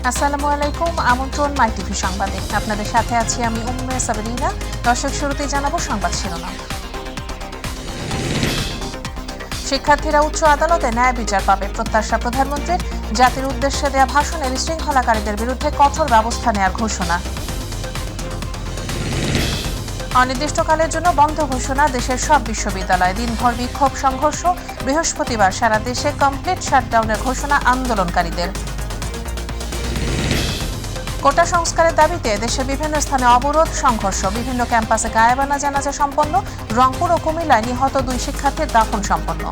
আসসালামু আলাইকুম, আমন্ত্রণ মাই টিভি সংবাদে। আপনাদের সাথে আছি আমি উম্মে সাবরিনা। দর্শক, শুরুতেই জানাবো সংবাদ শিরোনাম। শিক্ষার্থীরা উচ্চ আদালতে ন্যায় বিচার পাবে, প্রত্যাশা প্রধানমন্ত্রীর। জাতির উদ্দেশ্যে দেয়া ভাষণে বিশৃঙ্খলাকারীদের বিরুদ্ধে কঠোর ব্যবস্থা নেওয়ার ঘোষণা। অনির্দিষ্টকালের জন্য বন্ধ ঘোষণা দেশের সব বিশ্ববিদ্যালয়, দিনভর বিক্ষোভ সংঘর্ষ। বৃহস্পতিবার সারা দেশে কমপ্লিট শাটডাউনের ঘোষণা আন্দোলনকারীদের। কোটা সংস্কারের দাবিতে দেশের বিভিন্ন স্থানে অবরোধ সংঘর্ষ, বিভিন্ন ক্যাম্পাসে গায়েবানা জানাজা সম্পন্ন। রংপুর ও কুমিল্লায় নিহত 2 শিক্ষার্থীর দাফন সম্পন্ন।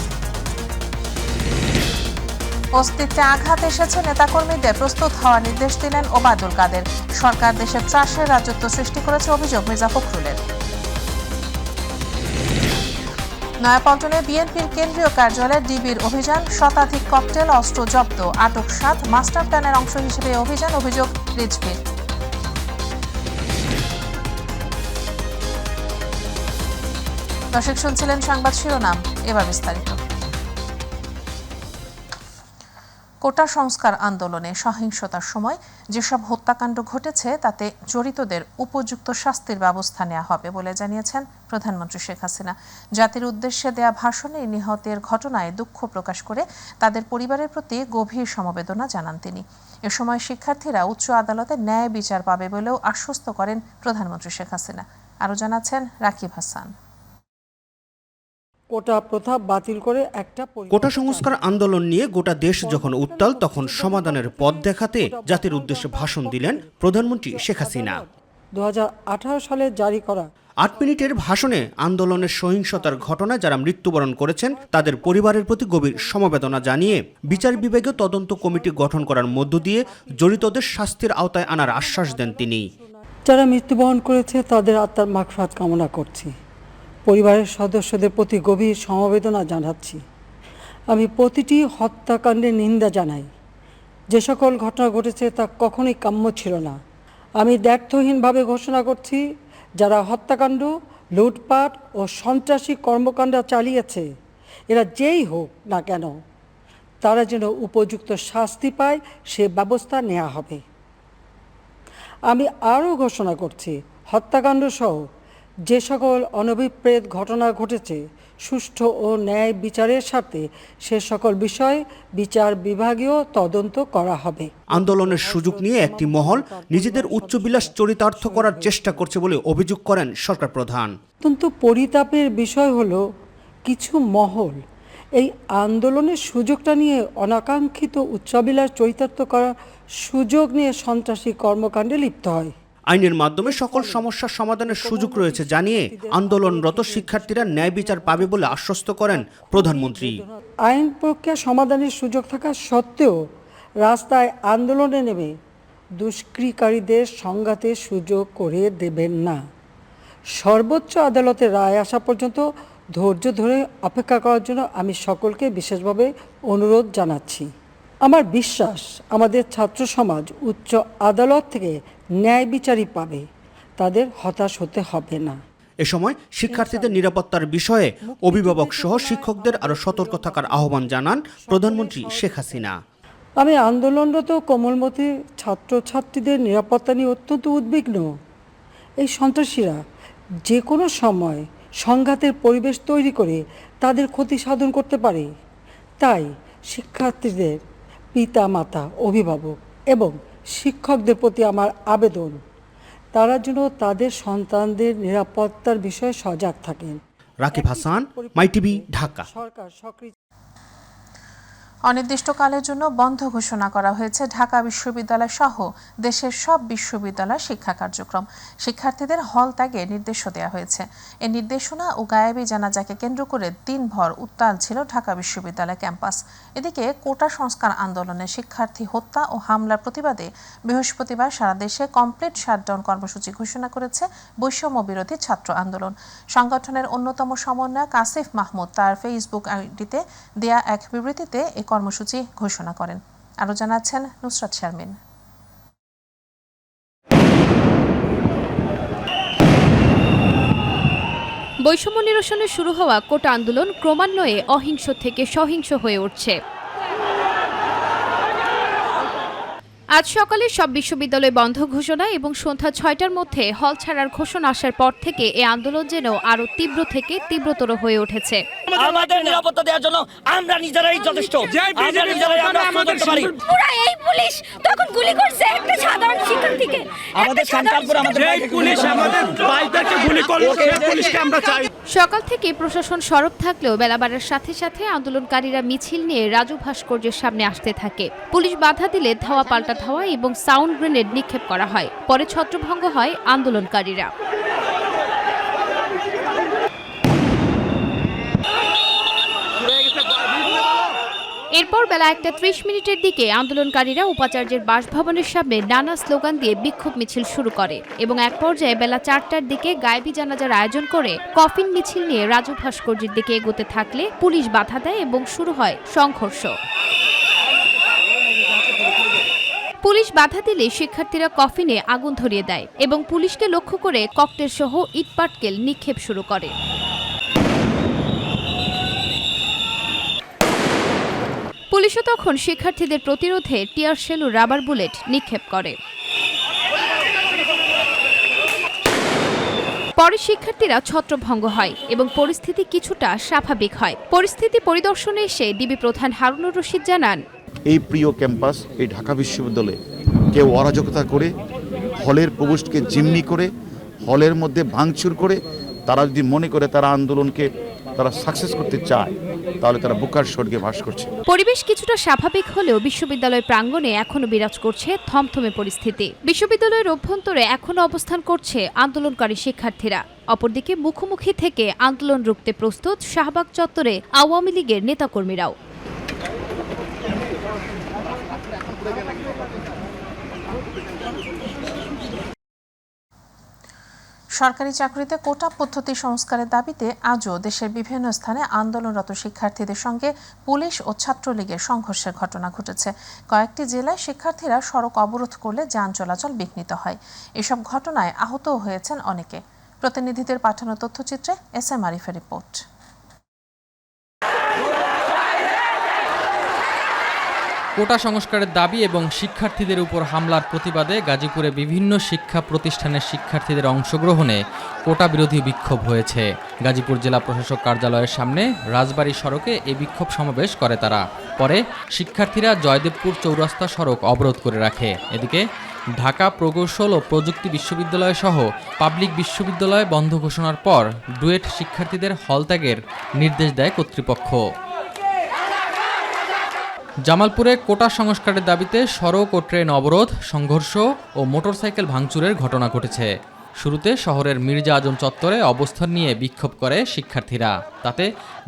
অস্তিত্বে আঘাত এসেছে, নেতাকর্মীদের প্রস্তুত হওয়ার নির্দেশ দিলেন ওবায়দুল কাদের। সরকার দেশে ত্রাসের রাজত্ব সৃষ্টি করেছে, অভিযোগ মির্জা ফখরুলের। নয়াপল্টনে বিএনপির কেন্দ্রীয় কার্যালয়ে ডিবির অভিযান, শতাধিক ককটেল অস্ত্র জব্দ, আটক 7। মাস্টার প্ল্যানের অংশ হিসেবে অভিযান, অভিযোগ রিজভির। দর্শক, শুনছিলেন সংবাদ শিরোনাম, এবার বিস্তারিত। কোটা সংস্কার আন্দোলনে সহিংসতার সময় যেসব হত্যাকাণ্ড ঘটেছে তাতে জড়িতদের উপযুক্ত শাস্তির ব্যবস্থা নেওয়া হবে বলে জানিয়েছেন প্রধানমন্ত্রী শেখ হাসিনা। জাতির উদ্দেশ্যে দেয়া ভাষণে নিহতের ঘটনায় দুঃখ প্রকাশ করে তাদের পরিবারের প্রতি গভীর সমবেদনা জানান তিনি। এ সময় শিক্ষার্থীরা উচ্চ আদালতে ন্যায় বিচার পাবে বলেও আশ্বস্ত করেন প্রধানমন্ত্রী শেখ হাসিনা। আরও জানাচ্ছেন রাকিব হাসান। কোটা সংস্কার আন্দোলন নিয়ে গোটা দেশ যখন উত্তাল, তখন সমাধানের পথ দেখাতে জাতির উদ্দেশ্যে ভাষণ দিলেন প্রধানমন্ত্রী শেখ হাসিনা। 2018 সালে জারি করা 8 মিনিটের ভাষণে আন্দোলনের সহিংসতার ঘটনায় যারা মৃত্যুবরণ করেছেন তাদের পরিবারের প্রতি গভীর সমবেদনা জানিয়ে বিচার বিভাগীয় তদন্ত কমিটি গঠন করার মধ্য দিয়ে জড়িতদের শাস্তির আওতায় আনার আশ্বাস দেন তিনি। যারা মৃত্যুবরণ করেছে তাদের আত্মার মাগফিরাত কামনা করছি। পরিবারের সদস্যদের প্রতি গভীর সমবেদনা জানাচ্ছি। আমি প্রতিটি হত্যাকাণ্ডের নিন্দা জানাই। যে সকল ঘটনা ঘটেছে তা কখনোই কাম্য ছিল না। আমি দ্ব্যর্থহীনভাবে ঘোষণা করছি, যারা হত্যাকাণ্ড, লুটপাট ও সন্ত্রাসী কর্মকাণ্ড চালিয়েছে, এরা যেই হোক না কেন, তারা যেন উপযুক্ত শাস্তি পায় সে ব্যবস্থা নেওয়া হবে। আমি আরও ঘোষণা করছি, হত্যাকাণ্ড সহ যে সকল অনভিপ্রেত ঘটনা ঘটেছে, সুষ্ঠু ও ন্যায় বিচারের সাথে সে সকল বিষয়ে বিচার বিভাগীয় তদন্ত করা হবে। আন্দোলনের সুযোগ নিয়ে একটি মহল নিজেদের উচ্চবিলাস চরিতার্থ করার চেষ্টা করছে বলে অভিযোগ করেন সরকার প্রধান। অত্যন্ত পরিতাপের বিষয় হলো, কিছু মহল এই আন্দোলনের সুযোগটা নিয়ে অনাকাঙ্ক্ষিত উচ্চাবিলাস চরিতার্থ করার সুযোগ নিয়ে সন্ত্রাসী কর্মকাণ্ডে লিপ্ত হয়। আইনের মাধ্যমে সকল সমস্যার সমাধানের সুযোগ রয়েছে জানিয়ে আন্দোলনরত শিক্ষার্থীরা ন্যায় বিচার পাবে বলে আশ্বস্ত করেন প্রধানমন্ত্রী। আইন প্রক্রিয়া সমাধানের সুযোগ থাকা সত্ত্বেও রাস্তায় আন্দোলনে নেমে দুষ্কৃতিকারীদের সংঘাতের সুযোগ করে দেবেন না। সর্বোচ্চ আদালতের রায় আসা পর্যন্ত ধৈর্য ধরে অপেক্ষা করার জন্য আমি সকলকে বিশেষভাবে অনুরোধ জানাচ্ছি। আমার বিশ্বাস, আমাদের ছাত্র সমাজ উচ্চ আদালত থেকে ন্যায় বিচারই পাবে, তাদের হতাশ হতে হবে না। এ সময় শিক্ষার্থীদের নিরাপত্তার বিষয়ে অভিভাবক সহ শিক্ষকদের আরও সতর্ক থাকার আহ্বান জানান প্রধানমন্ত্রী শেখ হাসিনা। আমি আন্দোলনরত কোমলমতি ছাত্রছাত্রীদের নিরাপত্তা নিয়ে অত্যন্ত উদ্বিগ্ন। এই সন্ত্রাসীরা যে কোনো সময় সংঘাতের পরিবেশ তৈরি করে তাদের ক্ষতি সাধন করতে পারে। তাই শিক্ষার্থীদের পিতা মাতা, অভিভাবক এবং শিক্ষকদের প্রতি আমার আবেদন, তারা যেন তাদের সন্তানদের নিরাপত্তার বিষয়ে সজাগ থাকেন। রাকিব হাসান, মাই টিভি, ঢাকা। সরকার সক্রিয়। অনির্দিষ্টকালের জন্য বন্ধ ঘোষণা করা হয়েছে ঢাকা বিশ্ববিদ্যালয় সহ দেশের সব বিশ্ববিদ্যালয় শিক্ষা কার্যক্রম। শিক্ষার্থীদের হল ত্যাগে নির্দেশও দেওয়া হয়েছে। এই নির্দেশনা ও গায়েবী জানাজাকে কেন্দ্র করে দিনভর উত্তাল ছিল ঢাকা বিশ্ববিদ্যালয় ক্যাম্পাস। এদিকে কোটা সংস্কার আন্দোলনে শিক্ষার্থী হত্যা ও হামলার প্রতিবাদে বৃহস্পতিবার সারা দেশে কমপ্লিট শাটডাউন কর্মসূচি ঘোষণা করেছে বৈষম্য বিরোধী ছাত্র আন্দোলন। সংগঠনের অন্যতম সমন্বয়ক আসিফ মাহমুদ তার ফেসবুক আইডিতে দেয়া এক বিবৃতিতে কর্মসূচি ঘোষণা করেন। আরও জানাচ্ছেন নুসরাত শারমিন। বৈষম্য নিরসনে শুরু হওয়া কোটা আন্দোলন ক্রমান্বয়ে অহিংস থেকে সহিংস হয়ে উঠছে। আজ সকালে সব বিশ্ববিদ্যালয় বন্ধ ঘোষণা এবং সন্ধ্যা ৬টার মধ্যে হল ছাড়ার ঘোষণা আসার পর থেকে এই আন্দোলন যেন আরো তীব্র থেকে তীব্রতর হয়ে উঠেছে। আমাদের নিরাপত্তা দেওয়ার জন্য আমরা নিজেরাই যথেষ্ট। আমরা নিজেরাই আমরা করতে পারি। পুরো এই পুলিশ তখন গুলি করছে একটা সাধারণ শিক্ষার্থীকে। আমাদের সন্তানপুর আমাদের পুলিশ আমাদের ভাইদেরকে গুলি করলো, সেই পুলিশকে আমরা চাই। সকাল থেকে প্রশাসন সরব থাকলেও বেলা বাড়ার সাথে সাথে আন্দোলনকারীরা মিছিল নিয়ে রাজু ভাস্কর্যের সামনে আসতে থাকে। পুলিশ বাধা দিলে ধাওয়া পাল্টা ধাওয়া এবং সাউন্ড গ্রেনেড নিক্ষেপ করা হয়। পরে ছত্রভঙ্গ হয় আন্দোলনকারীরা। এরপর বেলা 1:30 দিকে আন্দোলনকারীরা উপাচার্যের বাসভবনের সামনে নানা স্লোগান দিয়ে বিক্ষোভ মিছিল শুরু করে এবং এক পর্যায়ে বেলা 4টার দিকে গায়েবী জানাজার আয়োজন করে কফিন মিছিল নিয়ে রাজু ভাস্কর্যের দিকে এগোতে থাকলে পুলিশ বাধা দেয় এবং শুরু হয় সংঘর্ষ। পুলিশ বাধা দিলে শিক্ষার্থীরা কফিনে আগুন ধরিয়ে দেয় এবং পুলিশকে লক্ষ্য করে ককটেল সহ ইটপাটকেল নিক্ষেপ শুরু করে। পুলিশও তখন শিক্ষার্থীদের প্রতিরোধে টিয়ার শেল ও রাবার বুলেট নিক্ষেপ করে। পরে শিক্ষার্থীরা ছত্রভঙ্গ হয় এবং পরিস্থিতি কিছুটা স্বাভাবিক হয়। পরিস্থিতি পরিদর্শনে এসে ডিবি প্রধান হারুনুর রশিদ জানান, এই প্রিয় ক্যাম্পাস এই ঢাকা বিশ্ববিদ্যালয়ে কেউ অরাজকতা করে হলের প্রবেশকে জিম্মি করে হলের মধ্যে ভাঙচুর করে তারা যদি মনে করে তারা আন্দোলনকে তারা সাকসেস করতে চায় তাহলে তারা বুকার স্বর্গে বাস করছে। পরিবেশ কিছুটা স্বাভাবিক হলেও বিশ্ববিদ্যালয় প্রাঙ্গণে এখনো বিরাজ করছে থমথমে পরিস্থিতি। বিশ্ববিদ্যালয়ের অভ্যন্তরে এখনো অবস্থান করছে আন্দোলনকারী শিক্ষার্থীরা। অপরদিকে মুখোমুখি থেকে আন্দোলন রুখতে প্রস্তুত শাহবাগ চত্বরে আওয়ামী লীগের নেতাকর্মীরাও। সরকারি চাকরিতে কোটা পদ্ধতি সংস্কারের দাবিতে আজও দেশের বিভিন্ন স্থানে আন্দোলনরত শিক্ষার্থীদের সঙ্গে পুলিশ ও ছাত্রলীগের সংঘর্ষের ঘটনা ঘটেছে। কয়েকটি জেলায় শিক্ষার্থীরা সড়ক অবরোধ করলে যান চলাচল বিঘ্নিত হয়। এসব ঘটনায় আহতও হয়েছেন অনেকে। প্রতিনিধিদের পাঠানো তথ্যচিত্রে SM আরিফের রিপোর্ট। কোটা সংস্কারের দাবি এবং শিক্ষার্থীদের উপর হামলার প্রতিবাদে গাজীপুরে বিভিন্ন শিক্ষা প্রতিষ্ঠানের শিক্ষার্থীদের অংশগ্রহণে কোটা বিরোধী বিক্ষোভ হয়েছে। গাজীপুর জেলা প্রশাসক কার্যালয়ের সামনে রাজবাড়ী সড়কে এই বিক্ষোভ সমাবেশ করে তারা। পরে শিক্ষার্থীরা জয়দেবপুর চৌরাস্তা সড়ক অবরোধ করে রাখে। এদিকে ঢাকা প্রকৌশল ও প্রযুক্তি বিশ্ববিদ্যালয় সহ পাবলিক বিশ্ববিদ্যালয় বন্ধ ঘোষণার পর ডুয়েট শিক্ষার্থীদের হল ত্যাগের নির্দেশ দেয় কর্তৃপক্ষ। জামালপুরে কোটা সংস্কারের দাবিতে সড়ক ও ট্রেন অবরোধ, সংঘর্ষ ও মোটরসাইকেল ভাঙচুরের ঘটনা ঘটেছে। শুরুতে শহরের মির্জা আজম চত্বরে অবস্থান নিয়ে বিক্ষোভ করে শিক্ষার্থীরা। তাতে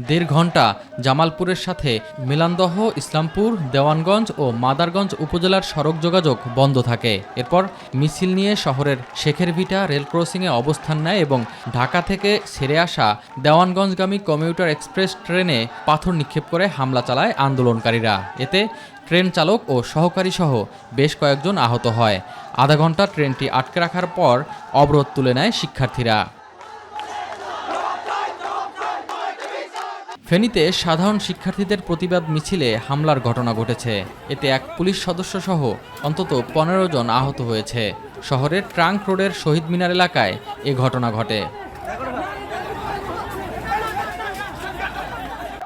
1.5 ঘণ্টা জামালপুরের সাথে মেলান্দহ, ইসলামপুর, দেওয়ানগঞ্জ ও মাদারগঞ্জ উপজেলার সড়ক যোগাযোগ বন্ধ থাকে। এরপর মিছিল নিয়ে শহরের শেখেরভিটা রেল ক্রসিংয়ে অবস্থান নেয় এবং ঢাকা থেকে ছেড়ে আসা দেওয়ানগঞ্জগামী কমিউটার এক্সপ্রেস ট্রেনে পাথর নিক্ষেপ করে হামলা চালায় আন্দোলনকারীরা। এতে ট্রেন চালক ও সহকারী সহ বেশ কয়েকজন আহত হয়। আধা ঘন্টা ট্রেনটি আটকে রাখার পর অবরোধ তুলে নেয় শিক্ষার্থীরা। ফেনীতে সাধারণ শিক্ষার্থীদের প্রতিবাদ মিছিলে হামলার ঘটনা ঘটেছে। এতে এক পুলিশ সদস্য সহ অন্তত 15 জন আহত হয়েছে। শহরের ট্রাঙ্ক রোডের শহীদ মিনার এলাকায় এ ঘটনা ঘটে।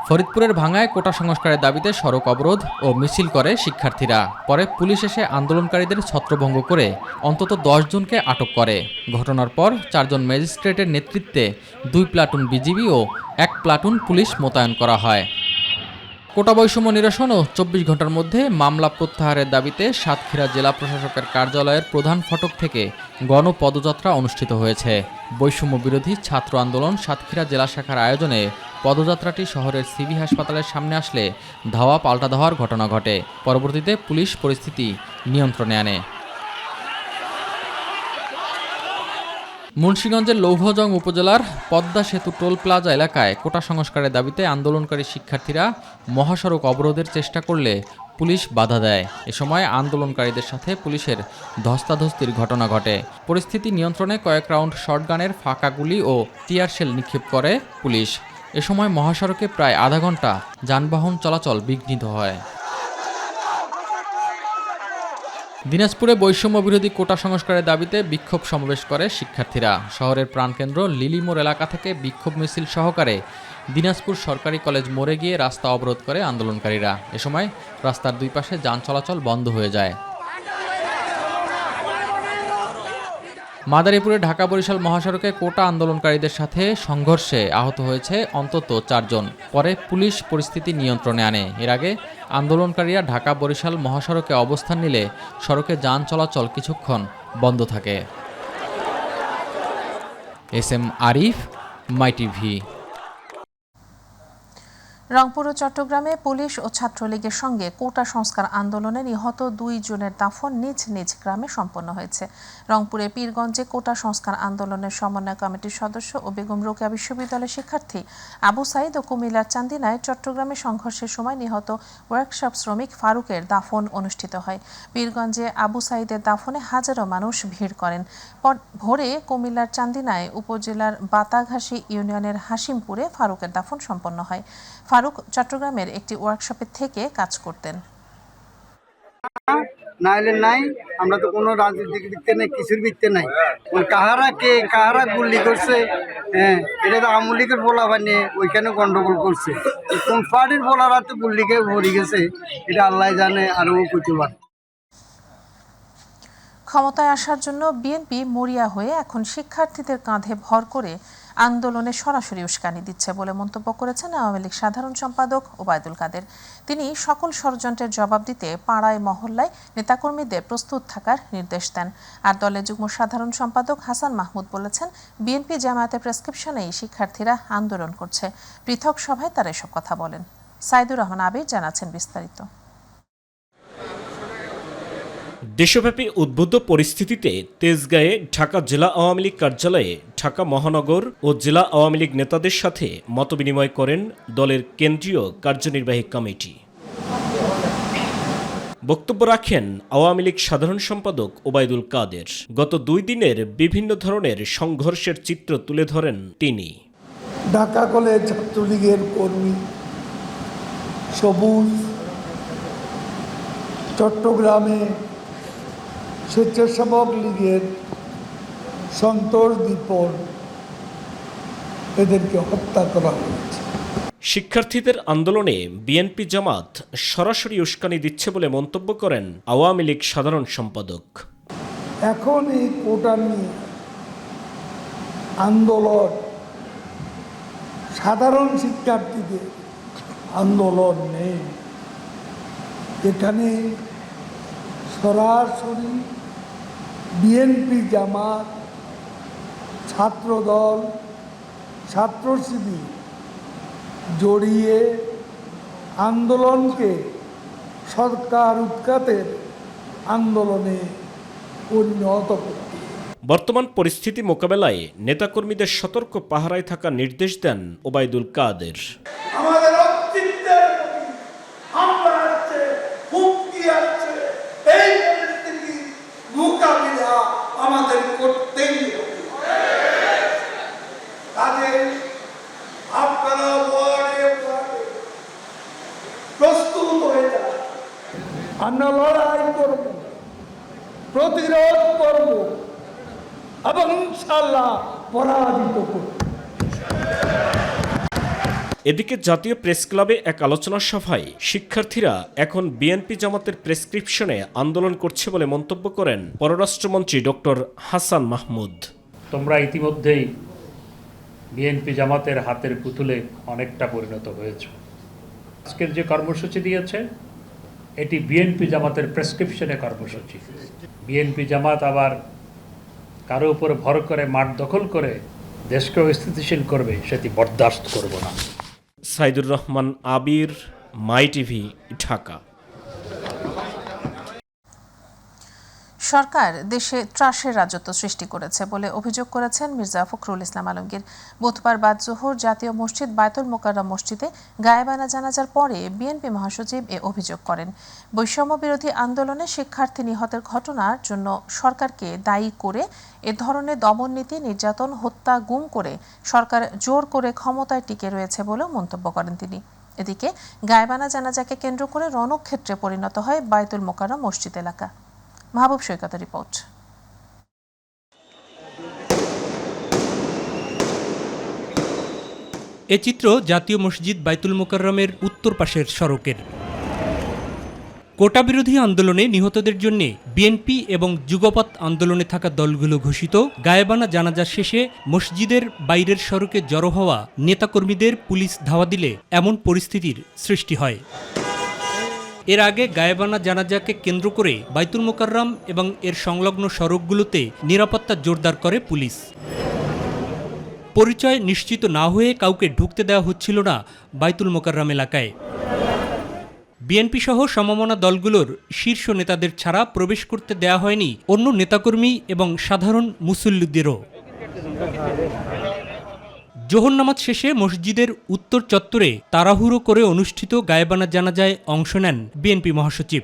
ফরিদপুরের ভাঙ্গায় কোটা সংস্কারের দাবিতে সড়ক অবরোধ ও মিছিল করে শিক্ষার্থীরা। পরে পুলিশ এসে আন্দোলনকারীদের ছত্রভঙ্গ করে অন্তত 10 জনকে আটক করে। ঘটনার পর 4 জন ম্যাজিস্ট্রেটের নেতৃত্বে 2 প্লাটুন বিজিবি ও 1 প্লাটুন পুলিশ মোতায়েন করা হয়। কোটা বৈষম্য নিরসন ও 24 ঘন্টার মধ্যে মামলা প্রত্যাহারের দাবিতে সাতক্ষীরা জেলা প্রশাসকের কার্যালয়ের প্রধান ফটক থেকে গণপদযাত্রা অনুষ্ঠিত হয়েছে। বৈষম্য বিরোধী ছাত্র আন্দোলন সাতক্ষীরা জেলা শাখার আয়োজনে পদযাত্রাটি শহরের সিভি হাসপাতালের সামনে আসলে ধাওয়া পাল্টা ধাওয়ার ঘটনা ঘটে। পরবর্তীতে পুলিশ পরিস্থিতি নিয়ন্ত্রণে আনে। মুন্সিগঞ্জের লৌহজং উপজেলার পদ্মা সেতু টোল প্লাজা এলাকায় কোটা সংস্কারের দাবিতে আন্দোলনকারী শিক্ষার্থীরা মহাসড়ক অবরোধের চেষ্টা করলে পুলিশ বাধা দেয়। এ সময় আন্দোলনকারীদের সাথে পুলিশের ধস্তাধস্তির ঘটনা ঘটে। পরিস্থিতি নিয়ন্ত্রণে কয়েক রাউন্ড শটগানের ফাঁকা গুলি ও টিয়ার শেল নিক্ষেপ করে পুলিশ। এ সময় মহাসড়কে প্রায় আধা ঘন্টা যানবাহন চলাচল বিঘ্নিত হয়। দিনাজপুরে বৈষম্য বিরোধী কোটা সংস্কারের দাবিতে বিক্ষোভ সমাবেশ করে শিক্ষার্থীরা। শহরের প্রাণকেন্দ্র লিলিমোড় এলাকা থেকে বিক্ষোভ মিছিল সহকারে দিনাজপুর সরকারি কলেজ মোড়ে গিয়ে রাস্তা অবরোধ করে আন্দোলনকারীরা। এ সময় রাস্তার দুই পাশে যান চলাচল বন্ধ হয়ে যায়। মাদারীপুরে ঢাকা বরিশাল মহাসড়কে কোটা আন্দোলনকারীদের সাথে সংঘর্ষে আহত হয়েছে অন্তত 4 জন। পরে পুলিশ পরিস্থিতি নিয়ন্ত্রণে আনে। এর আগে আন্দোলনকারীরা ঢাকা বরিশাল মহাসড়কে অবস্থান নিলে সড়কে যান চলাচল কিছুক্ষণ বন্ধ থাকে। SM Arif, My TV. রংপুর ও চট্টগ্রামে পুলিশ ও ছাত্রলীগের সঙ্গে কোটা সংস্কার আন্দোলনে নিহত 2 জনের দাফন নিজ নিজ গ্রামে সম্পন্ন হয়েছে। রংপুরে পীরগঞ্জে কোটা সংস্কার আন্দোলনের সমন্বয় কমিটির সদস্য ও বেগম রোকেয়া বিশ্ববিদ্যালয়ের শিক্ষার্থী আবু সাইদ ও কুমিল্লার চান্দিনায় চট্টগ্রামে সংঘর্ষের সময় নিহত ওয়ার্কশপ শ্রমিক ফারুকের দাফন অনুষ্ঠিত হয়। পীরগঞ্জে আবু সাইদের দাফনে হাজারো মানুষ ভিড় করেন। ভোরে কুমিল্লার চান্দিনায় উপজেলার বাতাঘাসী ইউনিয়নের হাসিমপুরে ফারুকের দাফন সম্পন্ন হয়। ফারুক চট্টগ্রামের একটি ওয়ার্কশপে থেকে কাজ করতেন। নাইলে নাই, আমরা তো কোনো রাজনীতির ভিত্তি নেই, কিছুর ভিত্তি নাই। কাহারা গুল্লি করছে, হ্যাঁ, এটা তো আওয়ামী লীগের বলা বানিয়ে ওইখানে গন্ডগোল করছে। কোন পার্টির বলারা তো গুল্লিকে ভরে গেছে, এটা আল্লাহ জানে, আরও করতে পারে। ক্ষমতায় আসার জন্য বিএনপি মরিয়া হয়ে এখন শিক্ষার্থীদের কাঁধে ভর করে আন্দোলনে সরাসরি উস্কানি দিচ্ছে বলে মন্তব্য করেছেন আওয়ামী লীগ সাধারণ সম্পাদক ওবায়দুল কাদের। তিনি সকল ষড়যন্ত্রের জবাব দিতে পাড়ায় মহল্লায় নেতাকর্মীদের প্রস্তুত থাকার নির্দেশ দেন। আর দলের যুগ্ম সাধারণ সম্পাদক হাসান মাহমুদ বলেছেন, বিএনপি জামায়াতের প্রেসক্রিপশনেই শিক্ষার্থীরা আন্দোলন করছে। পৃথক সভায় তারা এসব কথা বলেন। সাইদুর রহমান আবির জানাচ্ছেন বিস্তারিত। দেশব্যাপী উদ্বুদ্ধ পরিস্থিতিতে তেজগাঁয়ে ঢাকা জেলা আওয়ামী লীগ কার্যালয়ে ঢাকা মহানগর ও জেলা আওয়ামী লীগ নেতাদের সাথে মতবিনিময় করেন দলের কেন্দ্রীয় কার্যনির্বাহী কমিটি। বক্তব্য রাখেন আওয়ামী লীগ সাধারণ সম্পাদক ওবায়দুল কাদের। গত 2 দিনের বিভিন্ন ধরনের সংঘর্ষের চিত্র তুলে ধরেন তিনি। ঢাকা কলেজ ছাত্রলীগের কর্মী সবুজ, চট্টগ্রামে স্বেচ্ছাসেবক লীগের সন্তোষ দীপন, এদেরকে হত্যা করা হয়েছে। শিক্ষার্থীদের আন্দোলনে বিএনপি জামাত সরাসরি উস্কানি দিচ্ছে বলে মন্তব্য করেন আওয়ামী লীগ সাধারণ সম্পাদক। এখন এই কোটা নিয়ে আন্দোলন সাধারণ শিক্ষার্থীদের আন্দোলন নেই, এখানে সরাসরি বিএনপি জামাত, ছাত্রদল, ছাত্র শিবির জড়িয়ে আন্দোলনকে সরকার উৎখাতের আন্দোলনে পরিণত করতে। বর্তমান পরিস্থিতি মোকাবেলায় নেতাকর্মীদের সতর্ক পাহারায় থাকার নির্দেশ দেন ওবায়দুল কাদের। আমাদের অস্তিত্বের হামলা আসছে, হুমকি আসছে, এই পরিস্থিতি মোকাবিলা আমাদের করতেই হবে। তাদের আপনারা ওয়ার্ডে প্রস্তুত হয়ে যান। আমরা লড়াই করব, প্রতিরোধ করব এবং ইনশাআল্লাহ পরাজিত করব। এদিকে জাতীয় প্রেস ক্লাবে এক আলোচনা সভায় শিক্ষার্থীরা এখন বিএনপি জামাতের প্রেসক্রিপশনে আন্দোলন করছে বলে মন্তব্য করেন পররাষ্ট্রমন্ত্রী ডক্টর হাসান মাহমুদ। তোমরা ইতিমধ্যেই বিএনপি জামাতের হাতের পুতুলে অনেকটা পরিণত হয়েছে। আজকের যে কর্মসূচি দিয়েছে এটি বিএনপি জামাতের প্রেসক্রিপশনে কর্মসূচি। বিএনপি জামাত আবার কারো উপর ভর করে মাঠ দখল করে দেশকে স্থিতিশীল করবে, সেটি বরদাস্ত করব না। সাইদুর রহমান আবির, মাইটিভি, ঢাকা। সরকার দেশে ত্রাসের রাজত্ব সৃষ্টি করেছে বলে অভিযোগ করেছেন মির্জা ফখরুল ইসলাম আলমগীর। বুধবার বাদ জোহর জাতীয় মসজিদ বায়তুল মোকাররম মসজিদে গায়েবানা জানাজার পরে বিএনপি মহাসচিব এ অভিযোগ করেন। বৈষম্য বিরোধী আন্দোলনে শিক্ষার্থী নিহতের ঘটনার জন্য সরকারকে দায়ী করে এ ধরনের দমননীতি, নির্যাতন, হত্যা, গুম করে সরকার জোর করে ক্ষমতায় টিকে রয়েছে বলেও মন্তব্য করেন তিনি। এদিকে গায়েবানা জানাজাকে কেন্দ্র করে রণক্ষেত্রে পরিণত হয় বায়তুল মোকাররম মসজিদ এলাকা। মাহবুব সৈকতের রিপোর্ট। এ চিত্র জাতীয় মসজিদ বাইতুল মোকাররমের উত্তর পাশের সড়কের। কোটা বিরোধী আন্দোলনে নিহতদের জন্য বিএনপি এবং যুগপৎ আন্দোলনে থাকা দলগুলো ঘোষিত গায়েবানা জানাজা শেষে মসজিদের বাইরের সড়কে জড়ো হওয়া নেতাকর্মীদের পুলিশ ধাওয়া দিলে এমন পরিস্থিতির সৃষ্টি হয়। এর আগে গায়েবানা জানাজাকে কেন্দ্র করে বাইতুল মোকাররম এবং এর সংলগ্ন সড়কগুলোতে নিরাপত্তা জোরদার করে পুলিশ। পরিচয় নিশ্চিত না হয়ে কাউকে ঢুকতে দেওয়া হচ্ছিল না বাইতুল মোকাররম এলাকায়। বিএনপি সহ সমমনা দলগুলোর শীর্ষ নেতাদের ছাড়া প্রবেশ করতে দেয়া হয়নি অন্য নেতাকর্মী এবং সাধারণ মুসল্লিদেরও। জোহর নামাজ শেষে মসজিদের উত্তর চত্বরে তাড়াহুড়ো করে অনুষ্ঠিত গায়েবানা জানাজায় অংশ নেন বিএনপি মহাসচিব।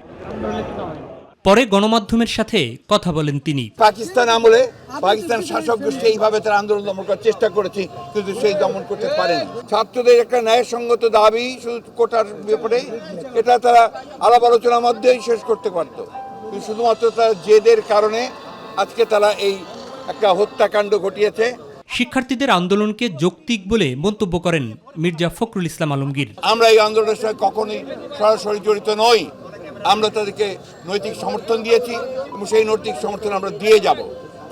পরে গণমাধ্যমের সাথে কথা বলেন তিনি। পাকিস্তান আমলে পাকিস্তান শাসক গোষ্ঠী এইভাবে তারা আন্দোলন দমন করার চেষ্টা করেছে, কিন্তু সেই দমন করতে পারেনি। ছাত্রদের একটা ন্যায়সঙ্গত দাবি শুধু কোটার ব্যাপারে, এটা তারা আলাপ আলোচনার মধ্যেই শেষ করতে পারত, কিন্তু শুধুমাত্র তারা জেদের কারণে আজকে তারা এই একটা হত্যাকাণ্ড ঘটিয়েছে। শিক্ষার্থীদের আন্দোলনকে যৌক্তিক বলে মন্তব্য করেন মির্জা ফখরুল ইসলাম আলমগীর। আমরা এই আন্দোলনের সঙ্গে কখনোই সরাসরি জড়িত নই। আমরা তাদেরকে নৈতিক সমর্থন দিয়েছি এবং সেই নৈতিক সমর্থন আমরা দিয়ে যাব,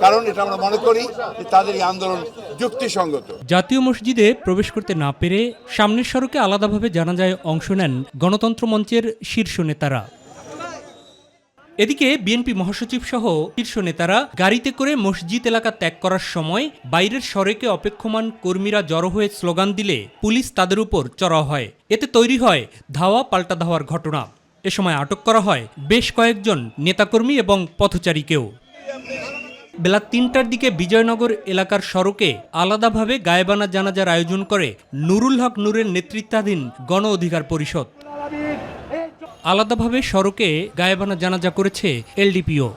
কারণ এটা আমরা মনে করি যে তাদের এই আন্দোলন যুক্তিসঙ্গত। জাতীয় মসজিদে প্রবেশ করতে না পেরে সামনের সড়কে আলাদাভাবে জানাজায় অংশ নেন গণতন্ত্র মঞ্চের শীর্ষ নেতারা। এদিকে বিএনপি মহাসচিব সহ শীর্ষ নেতারা গাড়িতে করে মসজিদ এলাকা ত্যাগ করার সময় বাইরের সড়কে অপেক্ষমান কর্মীরা জড়ো হয়ে স্লোগান দিলে পুলিশ তাদের উপর চড়াও হয়। এতে তৈরি হয় ধাওয়া পাল্টা ধাওয়ার ঘটনা। এ সময় আটক করা হয় বেশ কয়েকজন নেতাকর্মী এবং পথচারীকেও। বেলা ৩টার দিকে বিজয়নগর এলাকার সড়কে আলাদাভাবে গায়েবানা জানাজার আয়োজন করে নুরুল হক নূরের নেতৃত্বাধীন গণ অধিকার পরিষদ। আলাদাভাবে সড়কে গায়েবানা জানাজা করেছে এলডিপিও।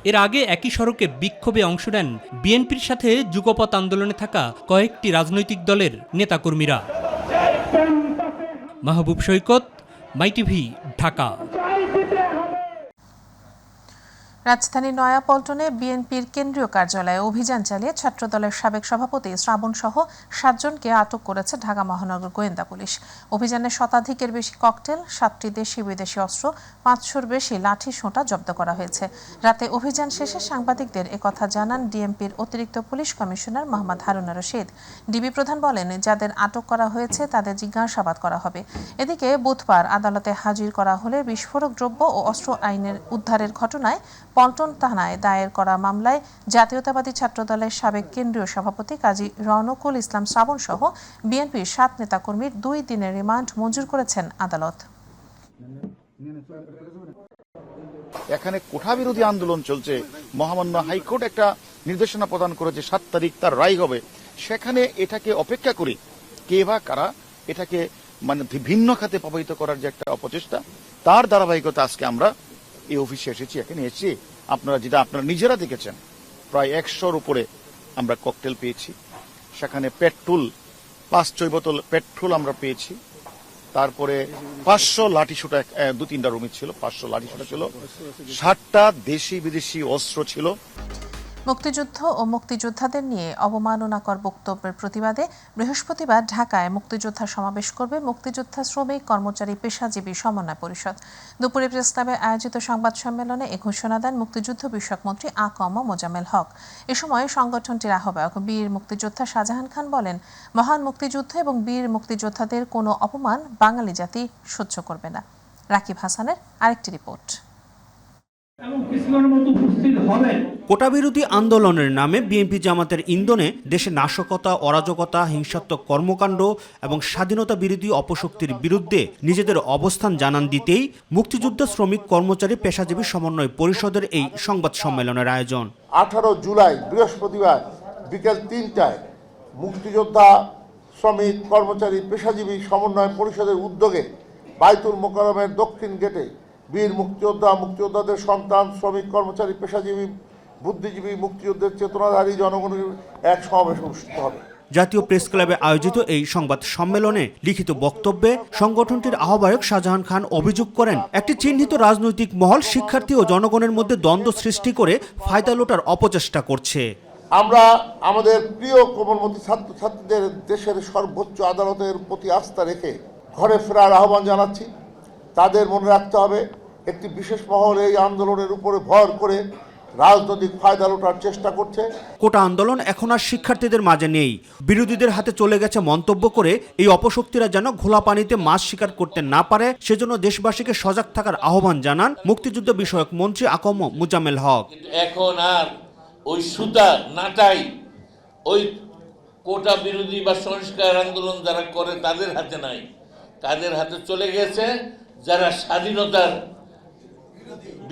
এর আগে একই সড়কে বিক্ষোভে অংশ নেন বিএনপির সাথে যুগপৎ আন্দোলনে থাকা কয়েকটি রাজনৈতিক দলের নেতাকর্মীরা। মাহবুব সৈকত, মাইটিভি, ঢাকা। রাজধানীর নয়াপল্টনে বিএনপির কেন্দ্রীয় কার্যালয়ে অভিযান চালিয়ে ছাত্রদলের সাবেক সভাপতি শ্রাবণ সহ 7 জনকে আটক করেছে ঢাকা মহানগর গোয়েন্দা পুলিশ। অভিযানে শতাধিকের বেশি ককটেল, 7টি দেশি বিদেশি অস্ত্র, 500-র বেশি লাঠি সোঁটা জব্দ করা হয়েছে। রাতে অভিযান শেষে সাংবাদিকদের একথা জানান ডিএমপির অতিরিক্ত police commissioner Mohammad Harun Rashid. DB প্রধান বলেন, যাদের আটক করা হয়েছে তাদের জিজ্ঞাসাবাদ করা হবে। এদিকে বুধবার আদালতে হাজির করা হলে বিস্ফোরক দ্রব্য ও অস্ত্র আইনের উদ্ধারের ঘটনায় পল্টন থানায় দায়ের করা মামলায় জাতীয়তাবাদী ছাত্রদলের সাবেক কেন্দ্রীয় সভাপতি কাজী রওনকুল ইসলাম শ্রাবণ সহ বিএনপির 7 নেতাকর্মীর 2 দিনের রিমান্ড মঞ্জুর করেছেন আদালত। এখানে কোটা বিরোধী আন্দোলন চলছে, মহামান্য হাইকোর্ট একটা নির্দেশনা প্রদান করেছে 7 তারিখ তার রায় হবে। সেখানে এটাকে অপেক্ষা করি কে বা কারা এটাকে মানে ভিন্ন খাতে প্রভাবিত করার যে একটা অপচেষ্টা, তার ধারাবাহিকতা আজকে আমরা এই অফিসে এসেছি। এখানে এসেছি আপনারা নিজেরা দেখেছেন, প্রায় 100-র উপরে আমরা ককটেল পেয়েছি। সেখানে পেট্রোল 5-6 বোতল পেট্রোল আমরা পেয়েছি। তারপরে 500 লাঠি সোঁটা, 2-3টা রুমে ছিল, 500 লাঠি সোঁটা ছিল, 60টা দেশি বিদেশি অস্ত্র ছিল। মুক্তিযুদ্ধ ও মুক্তিযোদ্ধাদের নিয়ে অবমাননাকর বক্তব্যের প্রতিবাদে বৃহস্পতিবার ঢাকায় মুক্তিযোদ্ধা সমাবেশ করবে মুক্তিযোদ্ধা শ্রমিক কর্মচারী পেশাজীবী সমন্বয় পরিষদ। দুপুরে প্রেস ক্লাবে আয়োজিত সংবাদ সম্মেলনে এ ঘোষণা দেন মুক্তিযুদ্ধ বিষয়ক মন্ত্রী আ.ক.ম মোজাম্মেল হক। এ সময় সংগঠনটির আহ্বায়ক বীর মুক্তিযোদ্ধা শাহজাহান খান বলেন, মহান মুক্তিযুদ্ধ এবং বীর মুক্তিযোদ্ধাদের কোনো অপমান বাঙালি জাতি সহ্য করবে না। রাকিব হাসানের আরেকটি রিপোর্ট। কোটা বিরোধী আন্দোলনের নামে বিএনপি জামাতের ইন্ধনে দেশে নাশকতা, অরাজকতা, হিংসাত্মক কর্মকাণ্ড এবং স্বাধীনতা বিরোধী অপশক্তির বিরুদ্ধে নিজেদের অবস্থান জানান দিতেই মুক্তিযুদ্ধ শ্রমিক কর্মচারী পেশাজীবী সমন্বয় পরিষদের এই সংবাদ সম্মেলনের আয়োজন। 18 জুলাই বৃহস্পতিবার বিকেল 3টায় মুক্তিযোদ্ধা শ্রমিক কর্মচারী পেশাজীবী সমন্বয় পরিষদের উদ্যোগে বাইতুল মোকাররমের দক্ষিণ গেটে বীর মুক্তিযোদ্ধা, মুক্তিযোদ্ধাদের সন্তান, শ্রমিক কর্মচারী পেশাজীবী বুদ্ধিজীবী মুক্তিযুদ্ধের চেতনাধারী জনগণের এক সমাবেশ অনুষ্ঠিত হবে। জাতীয় প্রেস ক্লাবে আয়োজিত এই সংবাদ সম্মেলনে লিখিত বক্তব্যে সংগঠনটির আহ্বায়ক শাহজাহান খান অভিযোগ করেন, একটি চিহ্নিত রাজনৈতিক মহল শিক্ষার্থী ও জনগণের মধ্যে দ্বন্দ্ব সৃষ্টি করে ফায়দা লোটার অপচেষ্টা করছে। আমরা আমাদের প্রিয় কোমলমতি ছাত্রছাত্রীদের দেশের সর্বোচ্চ আদালতের প্রতি আস্থা রেখে ঘরে ফেরার আহ্বান জানাচ্ছি। তাদের মনে রাখতে হবে, একটি বিশেষ মহল এই আন্দোলনের উপরে ভর করে রাজনৈতিক ফায়দা লোটার চেষ্টা করছে। কোটা আন্দোলন এখন আর শিক্ষার্থীদের মাঝে নেই, বিরোধীদের হাতে চলে গেছে মন্তব্য করে এই অপশক্তিরা যেন ঘোলা পানিতে মাছ শিকার করতে না পারে, সেজন্য দেশবাসীকে সজাগ থাকার আহ্বান জানান মুক্তিযুদ্ধ বিষয়ক মন্ত্রী আকম মুজাম্মেল হক। এখন আর ওই সুতা নাটাই ওই কোটা বিরোধী বা সংস্কার আন্দোলন যারা করে তাদের হাতে নাই, তাদের হাতে চলে গেছে যারা স্বাধীনতার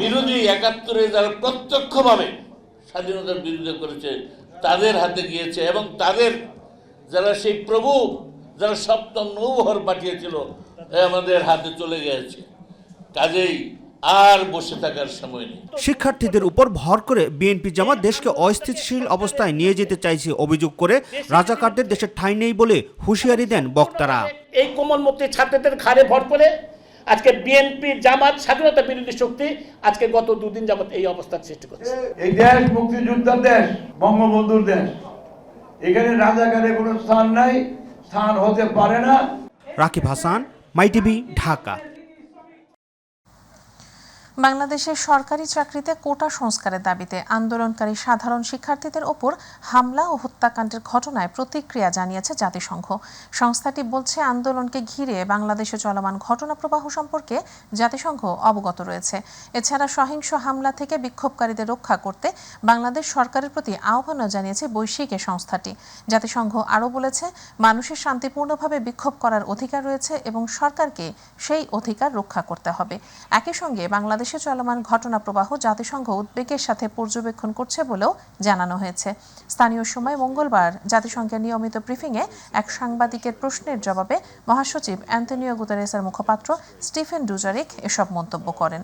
বিরোধী, ৭১-এ যারা প্রত্যক্ষভাবে স্বাধীনতার বিরোধিতা করেছে তাদের হাতে গিয়েছে, এবং তাদের যারা সেই প্রভু যারা সপ্তম নৌবহর পাঠিয়েছিল আমাদের হাতে চলে গেছে। কাজেই আর বসে থাকার সময় নেই। শিক্ষার্থীদের উপর ভর করে বিএনপি জামাত দেশকে অস্থিতিশীল অবস্থায় নিয়ে যেতে চাইছে অভিযোগ করে রাজাকারদের দেশে ঠাঁই নেই বলে হুঁশিয়ারি দেন বক্তারা। এই কোমলমতি ছাত্রদের ঘাড়ে ভর করে আজকে বিএনপি জামাত স্বাধীনতা বিরোধী শক্তি আজকে গত দুদিন যাবত এই অবস্থার সৃষ্টি করছে। এই দেশ মুক্তিযোদ্ধার দেশ, বঙ্গবন্ধুর দেশ, এখানে রাজাকারের কোনো স্থান নাই, স্থান হতে পারে না। রাকিব হাসান, মাই টিভি, ঢাকা। বাংলাদেশের সরকারি চাকরিতে কোটা সংস্কারের দাবিতে আন্দোলনকারী সাধারণ শিক্ষার্থীদের ওপর হামলা ও হত্যাকাণ্ডের ঘটনায় প্রতিক্রিয়া জানিয়েছে জাতিসংঘ। সংস্থাটি বলছে, আন্দোলনকে ঘিরে বাংলাদেশে চলমান ঘটনা প্রবাহ সম্পর্কে জাতিসংঘ অবগত রয়েছে। এছাড়া সহিংস হামলা থেকে বিক্ষোভকারীদের রক্ষা করতে বাংলাদেশ সরকারের প্রতি আহ্বানও জানিয়েছে বৈশ্বিক এ সংস্থাটি। জাতিসংঘ আরও বলেছে, মানুষের শান্তিপূর্ণভাবে বিক্ষোভ করার অধিকার রয়েছে এবং সরকারকে সেই অধিকার রক্ষা করতে হবে। একই সঙ্গে বাংলাদেশে চলমান ঘটনা প্রবাহ জাতিসংঘ উদ্বেগের সাথে পর্যবেক্ষণ করছে বলেও জানানো হয়েছে। স্থানীয় সময় মঙ্গলবার জাতিসংঘের নিয়মিত ব্রিফিংয়ে এক সাংবাদিকের প্রশ্নের জবাবে মহাসচিব অ্যান্টনিও গুতেরেসের মুখপাত্র স্টিফেন ডুজারিক এসব মন্তব্য করেন।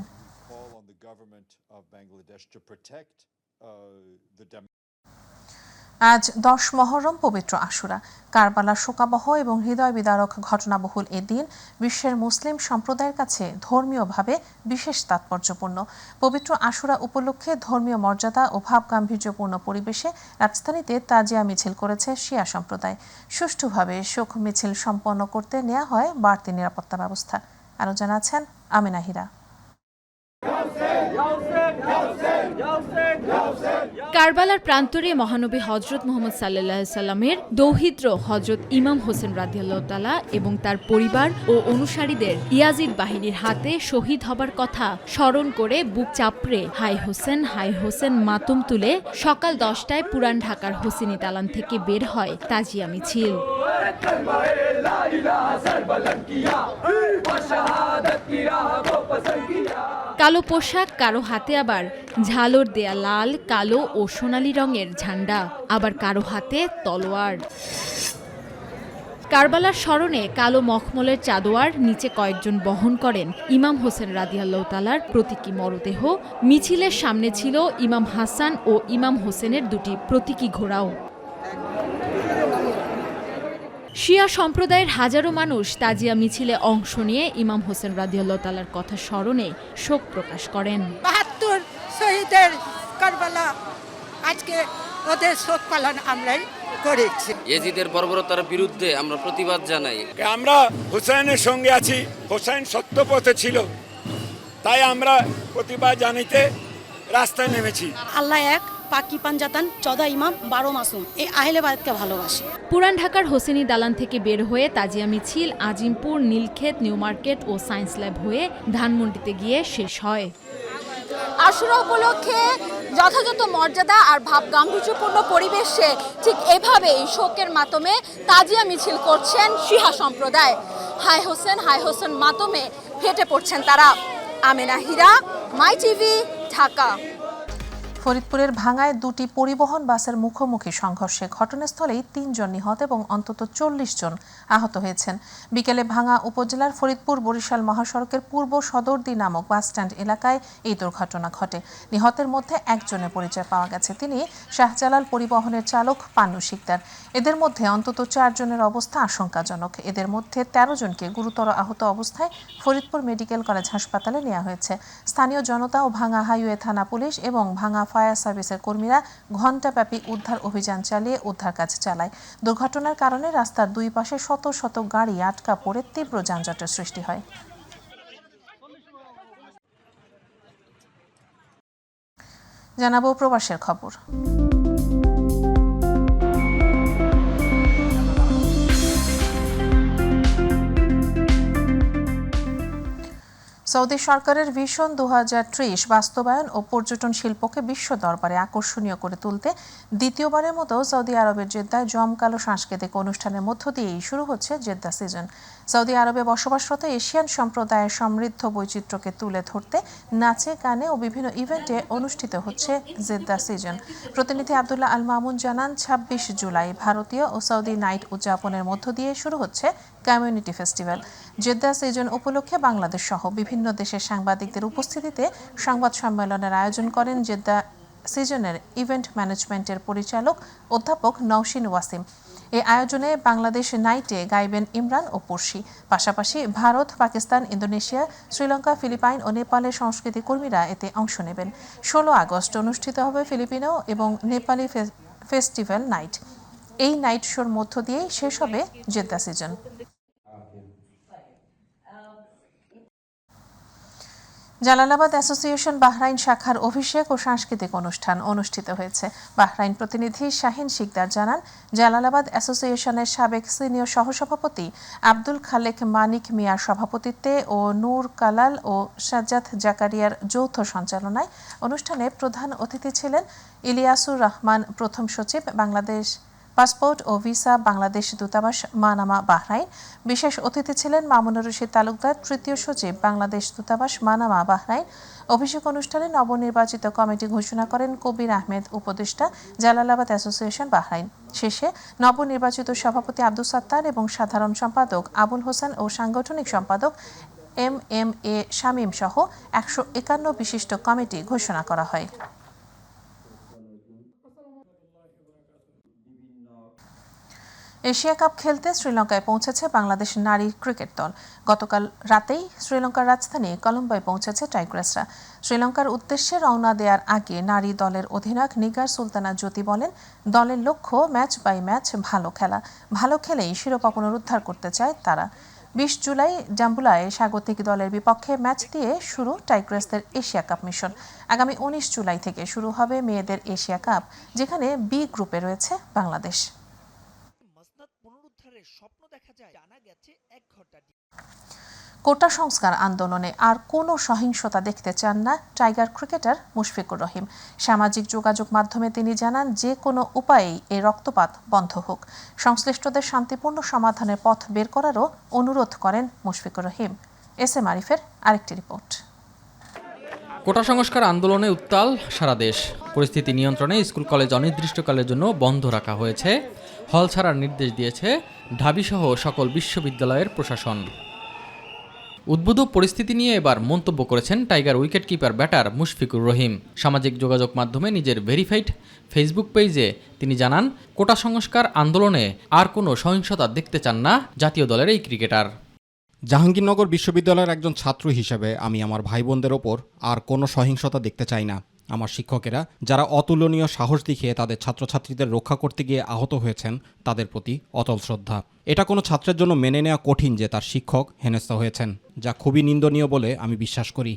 আজ 10 মহরম, পবিত্র আশুরা। কারবালার শোকাবহ এবং হৃদয় বিদারক ঘটনাবহুল এ দিন বিশ্বের মুসলিম সম্প্রদায়ের কাছে ধর্মীয়ভাবে বিশেষ তাৎপর্যপূর্ণ। পবিত্র আশুরা উপলক্ষে ধর্মীয় মর্যাদা ও ভাবগাম্ভীর্যপূর্ণ পরিবেশে রাজধানীতে তাজিয়া মিছিল করেছে শিয়া সম্প্রদায়। সুষ্ঠুভাবে শোক মিছিল সম্পন্ন করতে নেওয়া হয় বাড়তি নিরাপত্তা ব্যবস্থা। আরও জানাচ্ছেন আমিনা হীরা। কারবালার প্রান্তরে মহানবী হজরত মুহাম্মদ সাল্লাল্লাহু আলাইহি সাল্লামের দৌহিত্র হজরত ইমাম হোসেন রাদিয়াল্লাহু তাআলা এবং তার পরিবার ও অনুসারীদের ইয়াজিদ বাহিনীর হাতে শহীদ হবার কথা স্মরণ করে বুক চাপড়ে হাই হোসেন মাতুম তুলে সকাল 10টায় পুরান ঢাকার হোসেনি দালান থেকে বের হয় তাজিয়া মিছিল। কালো পোশাক, কারো হাতে আবার ঝালর দেয়া লাল, কালো ও সোনালী রঙের ঝান্ডা, আবার কারো হাতে তলোয়ার। কারবালার স্মরণে কালো মখমলের চাদোয়ার নিচে কয়েকজন বহন করেন ইমাম হোসেন রাদিয়াল্লাহু তাআলার প্রতীকী মরদেহ। মিছিলের সামনে ছিল ইমাম হাসান ও ইমাম হোসেনের দুটি প্রতীকী ঘোড়াও। শিয়া সম্প্রদায়ের হাজারো মানুষ তাজিয়া মিছিলে অংশ নিয়ে ইমাম হোসেন রাদিয়াল্লাহু তাআলার কথা স্মরণে শোক প্রকাশ করেন। ৭২ শহীদের কারবালা, আজকে ওদের শোক পালন আমরাই করেছি। ইয়াজিদের বর্বরতার বিরুদ্ধে আমরা প্রতিবাদ জানাই। আমরা হুসাইনের সঙ্গে আছি, হুসাইন সত্য পথে ছিল, তাই আমরা প্রতিবাদ জানাইতে রাস্তায় নেমেছি। আল্লাহ এক, পাকি পাঞ্জাতান, 14 ইমাম, 12 মাসুম, এই আহলে বায়াতকে ভালোবাসি। পুরান ঢাকার হোসেনি দালান থেকে বের হয়ে তাজিয়া মিছিল আজিমপুর, নীলক্ষেত, নিউ মার্কেট ও সায়েন্স ল্যাব হয়ে ধানমন্ডিতে গিয়ে শেষ হয়। আশুরা উপলক্ষে যথাযথ মর্যাদা আর ভাব গাম্ভীর্যপূর্ণ পরিবেশে ঠিক এভাবেই শোকের মাতমে তাজিয়া মিছিল করছেন শিয়া সম্প্রদায়। হাই হোসেন মাতমে ফেটে পড়ছেন তারা। আমিনা হীরা, মাই টিভি, ঢাকা। ফরিদপুরের ভাঙ্গায় দুটি পরিবহন বাসের মুখোমুখি সংঘর্ষে ঘটনাস্থলেই ৩ জন নিহত এবং অন্তত ৪০ জন আহত হয়েছেন। বিকেলে ভাঙ্গা উপজেলার ফরিদপুর বরিশাল মহাসড়কের পূর্ব সদরদি নামক বাসস্ট্যান্ড এলাকায় এই দুর্ঘটনা ঘটে। নিহতের মধ্যে একজনের পরিচয় পাওয়া গেছে, তিনি শাহজালাল পরিবহনের চালক পান্নু শিকদার। এদের মধ্যে অন্তত 4 জনের অবস্থা আশঙ্কাজনক। এদের মধ্যে 13 জনকে গুরুতর আহত অবস্থায় ফরিদপুর মেডিকেল কলেজ হাসপাতালে নেওয়া হয়েছে। স্থানীয় জনতা ও ভাঙ্গা হাইওয়ে থানা পুলিশ এবং ভাঙ্গা ফায়ার সার্ভিসের কর্মীরা ঘণ্টাব্যাপী উদ্ধার অভিযান চালিয়ে উদ্ধার কাজ চালায়। দুর্ঘটনার কারণে রাস্তার দুই পাশে শত শত গাড়ি আটকা পড়ে তীব্র যানজটের সৃষ্টি হয়। জানাবো প্রবাসের খবর। সৌদি সরকারের ভিশন 2030 বাস্তবায়ন ও পর্যটন শিল্পকে বিশ্ব দরবারে আকর্ষণীয় করে তুলতে দ্বিতীয়বারের মতো সৌদি আরবের জেদ্দায় জমকালো সাংস্কৃতিক অনুষ্ঠানের মধ্য দিয়েই শুরু হচ্ছে জেদ্দা সিজন। সৌদি আরবে বসবাসরত এশিয়ান সম্প্রদায়ের সমৃদ্ধ বৈচিত্র্যকে তুলে ধরতে নাচে গানে ও বিভিন্ন ইভেন্টে অনুষ্ঠিত হচ্ছে জেদ্দা সিজন। প্রতিনিধি আব্দুল্লাহ আল মামুন জানান, 26 জুলাই ভারতীয় ও সৌদি নাইট উদযাপনের মধ্য দিয়ে শুরু হচ্ছে কমিউনিটি ফেস্টিভ্যাল। জেদ্দা সিজন উপলক্ষে বাংলাদেশ সহ বিভিন্ন দেশের সাংবাদিকদের উপস্থিতিতে সংবাদ সম্মেলনের আয়োজন করেন জেদ্দা সিজনের ইভেন্ট ম্যানেজমেন্টের পরিচালক অধ্যাপক নওশিন ওয়াসিম। এই আয়োজনে বাংলাদেশ নাইটে গাইবেন ইমরান ও পড়শি, পাশাপাশি ভারত, পাকিস্তান, ইন্দোনেশিয়া, শ্রীলঙ্কা, ফিলিপাইন ও নেপালের সংস্কৃতি কর্মীরা এতে অংশ নেবেন। 16 আগস্ট অনুষ্ঠিত হবে ফিলিপিনো এবং নেপালি ফেস্টিভ্যাল নাইট। এই নাইট শোর মধ্য দিয়েই শেষ হবে Jeddah season. Jalalabad association Bahrain শাখার অভিষেক ও সাংস্কৃতিক অনুষ্ঠান অনুষ্ঠিত হয়েছে। বাহরাইন প্রতিনিধি শাহিন শিকদার জানান, জালালাবাদ অ্যাসোসিয়েশনের সাবেক সিনিয়র সহসভাপতি আব্দুল খালেক মানিক মিয়ার সভাপতিত্বে ও নূর কালাল ও সাজ্জাদ জাকারিয়ার যৌথ সঞ্চালনায় অনুষ্ঠানে প্রধান অতিথি ছিলেন ইলিয়াসুর রহমান, প্রথম সচিব, বাংলাদেশ পাসপোর্ট ও ভিসা বাংলাদেশ দূতাবাস মানামা বাহরাইন। বিশেষ অতিথি ছিলেন মামুনুর রশিদ তালুকদার, তৃতীয় সচিব, বাংলাদেশ দূতাবাস মানামা বাহরাইন। অভিষেক অনুষ্ঠানে নবনির্বাচিত কমিটি ঘোষণা করেন কবির আহমেদ, উপদেষ্টা, জালালাবাদ অ্যাসোসিয়েশন বাহরাইন। শেষে নবনির্বাচিত সভাপতি আব্দুল সাত্তার এবং সাধারণ সম্পাদক আবুল হোসেন ও সাংগঠনিক সম্পাদক MMA শামীম সহ 151 বিশিষ্ট কমিটি ঘোষণা করা হয়। এশিয়া কাপ খেলতে শ্রীলঙ্কায় পৌঁছেছে বাংলাদেশ নারী ক্রিকেট দল। গতকাল রাতেই শ্রীলঙ্কার রাজধানী কলম্বোয় পৌঁছেছে টাইগ্রেসরা। শ্রীলঙ্কার উদ্দেশ্যে রওনা দেওয়ার আগে নারী দলের অধিনায়ক নিগার সুলতানা জ্যোতি বলেন, দলের লক্ষ্য ম্যাচ বাই ম্যাচ ভালো খেলা, ভালো খেলেই শিরোপা পুনরুদ্ধার করতে চায় তারা। 20 জুলাই জাম্বুলায় স্বাগতিক দলের বিপক্ষে ম্যাচ দিয়ে শুরু টাইগ্রেসদের এশিয়া কাপ মিশন। আগামী 19 জুলাই থেকে শুরু হবে মেয়েদের এশিয়া কাপ, যেখানে বি গ্রুপে রয়েছে বাংলাদেশ। কোটা সংস্কার আন্দোলনে আর কোনো সহিংসতা দেখতে চান না টাইগার ক্রিকেটার মুশফিকুর রহিম। সামাজিক যোগাযোগ মাধ্যমে তিনি জানান, যে কোনো উপায়েই এই রক্তপাত বন্ধ হোক। সংশ্লিষ্টদের শান্তিপূর্ণ সমাধানের পথ বের করারও অনুরোধ করেন মুশফিকুর রহিম। SM আরিফের আরেকটি রিপোর্ট। কোটা সংস্কার আন্দোলনে উত্তাল সারা দেশ। পরিস্থিতি নিয়ন্ত্রণে স্কুল কলেজ অনির্দিষ্টকালের জন্য বন্ধ রাখা হয়েছে। হল ছাড়ার নির্দেশ দিয়েছে ঢাবিসহ সকল বিশ্ববিদ্যালয়ের প্রশাসন। উদ্ভূত পরিস্থিতি নিয়ে এবার মন্তব্য করেছেন tiger wicket keeper batter Mushfiqur Rahim. সামাজিক যোগাযোগ মাধ্যমে নিজের ভেরিফাইড ফেসবুক পেজে তিনি জানান, কোটা সংস্কার আন্দোলনে আর কোনো সহিংসতা দেখতে চান না জাতীয় দলের এই ক্রিকেটার। জাহাঙ্গীরনগর বিশ্ববিদ্যালয়ের একজন ছাত্র হিসেবে আমি আমার ভাই বোনদের ওপর আর কোনো সহিংসতা দেখতে চাই না। আমার শিক্ষকেরা যারা অতুলনীয় সাহস দেখিয়ে তাদের ছাত্রছাত্রীদের রক্ষা করতে গিয়ে আহত হয়েছেন, তাদের প্রতি অটল শ্রদ্ধা। এটা কোনো ছাত্রের জন্য মেনে নেওয়া কঠিন যে তার শিক্ষক হেনস্থা হয়েছেন, যা খুবই নিন্দনীয় বলে আমি বিশ্বাস করি।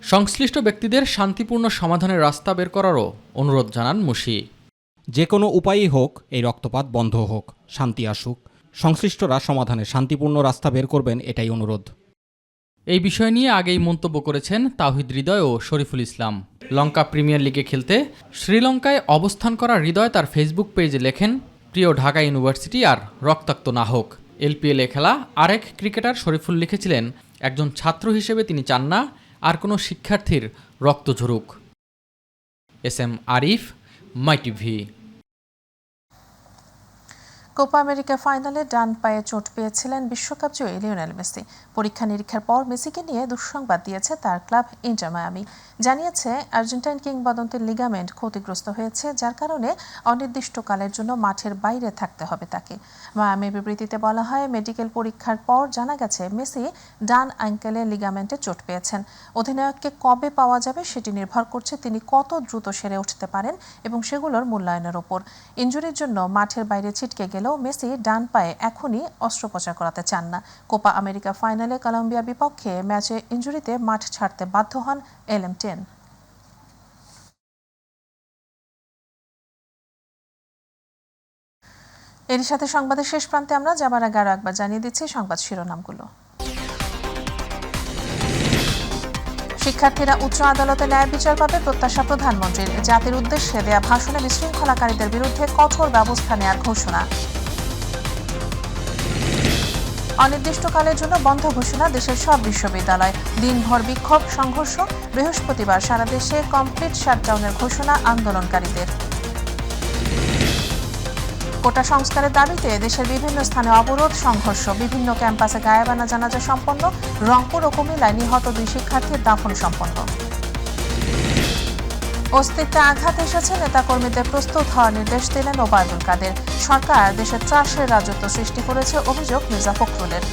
সংশ্লিষ্ট ব্যক্তিদের শান্তিপূর্ণ সমাধানের রাস্তা বের করারও অনুরোধ জানান মুশি। যে কোনো উপায়ই হোক, এই রক্তপাত বন্ধ হোক, শান্তি আসুক। সংশ্লিষ্টরা সমাধানের শান্তিপূর্ণ রাস্তা বের করবেন, এটাই অনুরোধ। এই বিষয় নিয়ে আগেই মন্তব্য করেছেন তাওহিদ হৃদয় ও শরীফুল ইসলাম। লঙ্কা প্রিমিয়ার লিগে খেলতে শ্রীলঙ্কায় অবস্থান করা হৃদয় তার ফেসবুক পেজে লেখেন, প্রিয় ঢাকা ইউনিভার্সিটি আর রক্তাক্ত না হোক। LPL-এ খেলা আরেক ক্রিকেটার শরীফুল লিখেছিলেন, একজন ছাত্র হিসেবে তিনি চান না আর কোনো শিক্ষার্থীর রক্ত ঝরুক। SM আরিফ, মাই টিভি। কোপা আমেরিকা ফাইনালে ডান পায়ে চোট পেয়েছিলেন বিশ্বকাপ জয়ী লিওনেল মেসি। পরীক্ষা নিরীক্ষার পর মেসিকে নিয়ে দুঃসংবাদ দিয়েছে তার ক্লাব ইন্টার মায়ামি। জানিয়েছে আর্জেন্টাইন কিংবদন্তির লিগামেন্ট ক্ষতিগ্রস্ত হয়েছে, যার কারণে অনির্দিষ্টকালের জন্য মাঠের বাইরে থাকতে হবে তাকে। মায়ামি বিবৃতিতে বলা হয়, মেডিকেল পরীক্ষার পর জানা গেছে মেসি ডান অ্যাঙ্কেলে লিগামেন্টে চোট পেয়েছেন। অধিনায়ককে কবে পাওয়া যাবে সেটি নির্ভর করছে তিনি কত দ্রুত সেরে উঠতে পারেন এবং সেগুলোর মূল্যায়নের ওপর। ইনজুরির জন্য মাঠের বাইরে ছিটকে গেলেও মেসি ডান পায়ে এখনই অস্ত্রোপচার করাতে চান না। কোপা আমেরিকা ফাইনালে কলম্বিয়ার বিপক্ষে ম্যাচে ইনজুরিতে মাঠ ছাড়তে বাধ্য হন LM10। এর সাথে সংবাদের শেষ প্রান্তে আমরা যাবার আগে আরো একবার জানিয়ে দিচ্ছি সংবাদ শিরোনামগুলো। শিক্ষার্থীরা উচ্চ আদালতে ন্যায় বিচার পাবে প্রত্যাশা প্রধানমন্ত্রীর। জাতির উদ্দেশ্যে দেয়া ভাষণে বিশৃঙ্খলাকারীদের বিরুদ্ধে কঠোর ব্যবস্থা নেওয়ার ঘোষণা। অনির্দিষ্টকালের জন্য বন্ধ ঘোষণা দেশের সব বিশ্ববিদ্যালয়। দিনভর বিক্ষোভ সংঘর্ষ। বৃহস্পতিবার সারা দেশে কমপ্লিট শাটডাউনের ঘোষণা আন্দোলনকারীদের। কোটা সংস্কারের দাবিতে দেশের বিভিন্ন স্থানে অবরোধ সংঘর্ষ। বিভিন্ন ক্যাম্পাসে গায়েবানা জানাজা সম্পন্ন। রংপুর ও কুমিল্লায় নিহত 2 শিক্ষার্থীর দাফন সম্পন্ন। অস্তিত্বে আঘাত এসেছে, নেতাকর্মীদের প্রস্তুত হওয়ার নির্দেশ দিলেন ওবায়দুল কাদের। সরকার দেশে ত্রাসের রাজত্ব সৃষ্টি করেছে, অভিযোগ মির্জা ফখরুলের।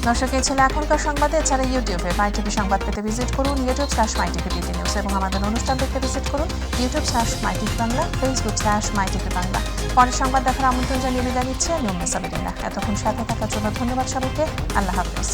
দর্শক, এই ছিল এখনকার সংবাদে। এছাড়া ইউটিউবে মাই টিভি সংবাদ পেতে ভিজিট করুন youtube/mytvdt নিউজ এবং আমাদের অনুষ্ঠান দেখতে ভিজিট করুন youtube/mytvবাংলা, facebook/mytvবাংলা। পরের সংবাদ দেখার আমন্ত্রণ জানিয়ে বিদায় নিচ্ছে আমি উম্মে সাবিরিনা। এতক্ষণ সাথে থাকার জন্য ধন্যবাদ সবাইকে। আল্লাহ হাফেজ।